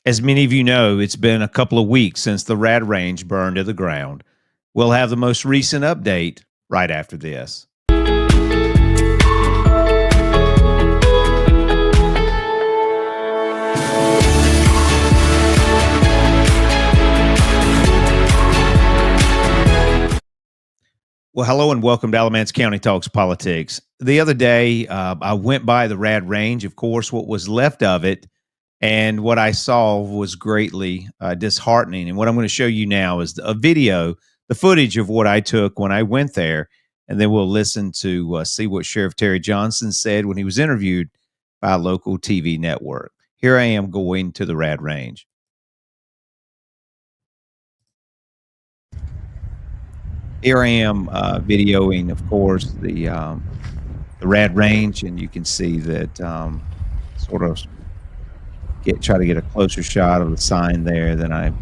As many of you know, it's been a couple of weeks since the Rad Range burned to the ground. We'll have the most recent update right after this. Well, hello and welcome to Alamance County Talks Politics. The other day, I went by the Rad Range, of course, what was left of it, and what I saw was greatly disheartening. And what I'm going to show you now is a video, the footage of what I took when I went there, and then we'll listen to see what Sheriff Terry Johnson said when he was interviewed by a local TV network. Here I am going to the Rad Range. Here I am videoing, of course, the Rad Range, and you can see that sort of try to get a closer shot of the sign there. Then I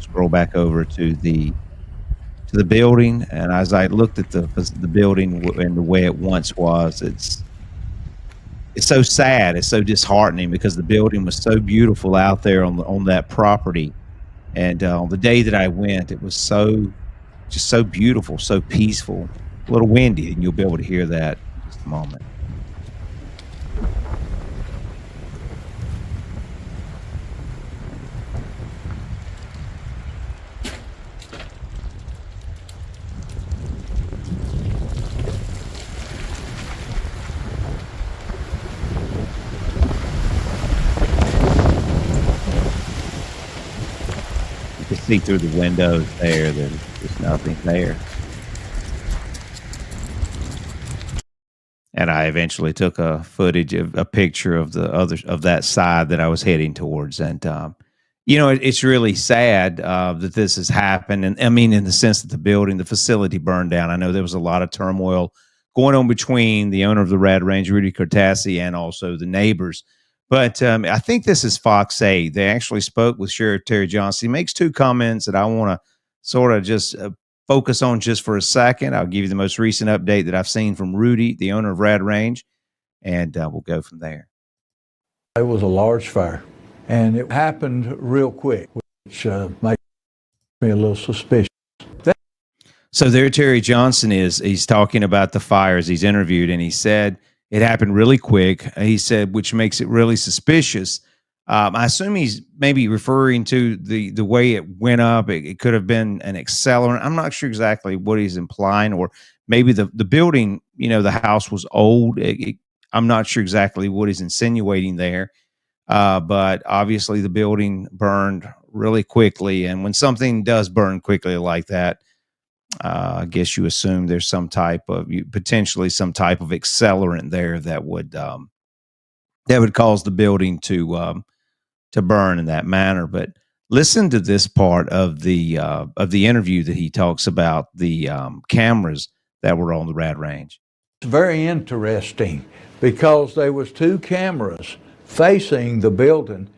scroll back over to the building, and as I looked at the building and the way it once was, it's so sad, it's so disheartening because the building was so beautiful out there on that property, and on the day that I went, it was just so beautiful, so peaceful, a little windy, and you'll be able to hear that in just a moment. You can see through the windows there that there's nothing there. And I eventually took a picture of that side that I was heading towards. And it's really sad that this has happened. And I mean, in the sense that the facility burned down. I know there was a lot of turmoil going on between the owner of the Rad Range, Rudy Cortassi, and also the neighbors. But I think this is Fox 8. They actually spoke with Sheriff Terry Johnson. He makes two comments that I want to sort of just focus on just for a second. I'll give you the most recent update that I've seen from Rudy, the owner of Rad Range, and we'll go from there. It was a large fire, and it happened real quick, which makes me a little suspicious. So there, Terry Johnson he's talking about the fires he's interviewed, and he said it happened really quick. He said, which makes it really suspicious. I assume he's maybe referring to the way it went up. It could have been an accelerant. I'm not sure exactly what he's implying, or maybe the building, the house was old. I'm not sure exactly what he's insinuating there. But obviously the building burned really quickly. And when something does burn quickly like that, I guess you assume there's potentially some type of accelerant there that would cause the building to burn in that manner. But listen to this part of the interview that he talks about the cameras that were on the Rad Range. It's very interesting because there was two cameras facing the building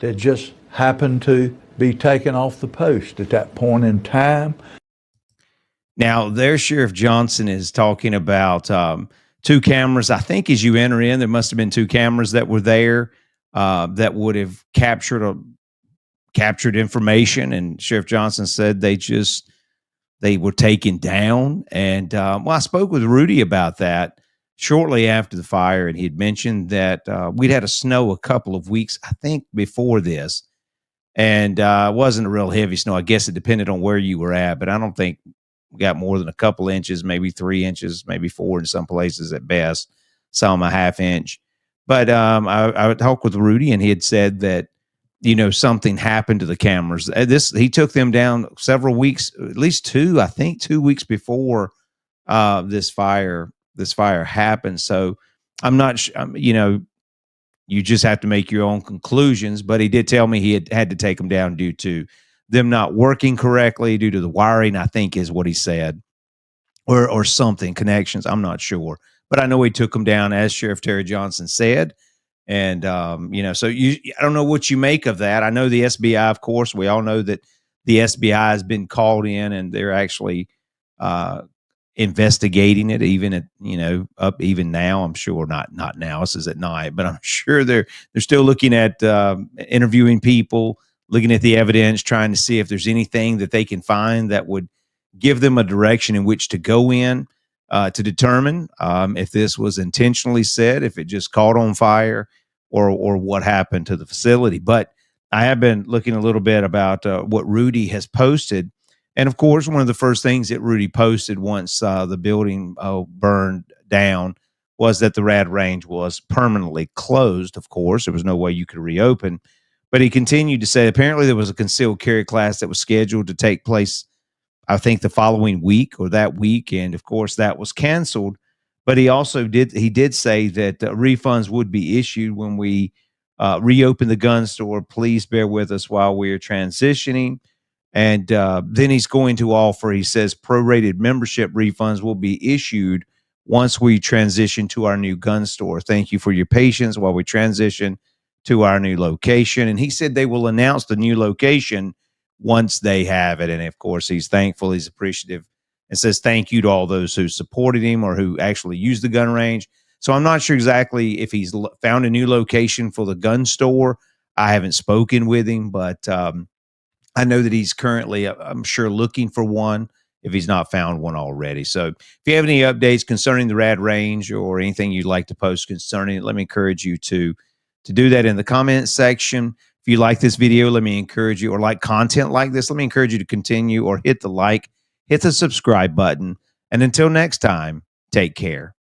that just happened to be taken off the post at that point in time. Now, there, Sheriff Johnson is talking about two cameras. I think as you enter in, there must have been two cameras that were there that would have captured information. And Sheriff Johnson said they were taken down. And I spoke with Rudy about that shortly after the fire, and he had mentioned that we'd had a snow a couple of weeks, I think, before this, and it wasn't a real heavy snow. I guess it depended on where you were at, but I don't think we got more than a couple inches, maybe 3 inches, maybe 4 in some places at best, some a half inch. But I talked with Rudy, and he had said that something happened to the cameras. He took them down several weeks, at least 2 weeks before this fire happened. So I'm not you just have to make your own conclusions. But he did tell me he had to take them down due to them not working correctly, due to the wiring, I think is what he said, or something, connections. I'm not sure, but I know he took them down as Sheriff Terry Johnson said. And so I don't know what you make of that. I know the SBI, of course, we all know that the SBI has been called in, and they're actually investigating it, even at up even now. I'm sure not now. This is at night, but I'm sure they're still looking at interviewing people, looking at the evidence, trying to see if there's anything that they can find that would give them a direction in which to go in to determine if this was intentionally set, if it just caught on fire, or what happened to the facility. But I have been looking a little bit about what Rudy has posted, and of course, one of the first things that Rudy posted once the building burned down was that the Rad Range was permanently closed. Of course, there was no way you could reopen. But he continued to say apparently there was a concealed carry class that was scheduled to take place, I think, the following week or that week, and of course that was canceled. But he did say that refunds would be issued when we reopen the gun store. Please bear with us while we are transitioning. And then he's going to offer, he says, prorated membership refunds will be issued once we transition to our new gun store. Thank you for your patience while we transition to our new location. And he said they will announce the new location once they have it. And of course, he's thankful, he's appreciative, and says thank you to all those who supported him or who actually used the gun range. So I'm not sure exactly if he's found a new location for the gun store. I haven't spoken with him, but I know that he's currently, I'm sure, looking for one if he's not found one already. So if you have any updates concerning the Rad Range or anything you'd like to post concerning it, let me encourage you to do that in the comments section. If you like this video, let me encourage you, or like content like this, let me encourage you to continue or hit the like, hit the subscribe button. And until next time, take care.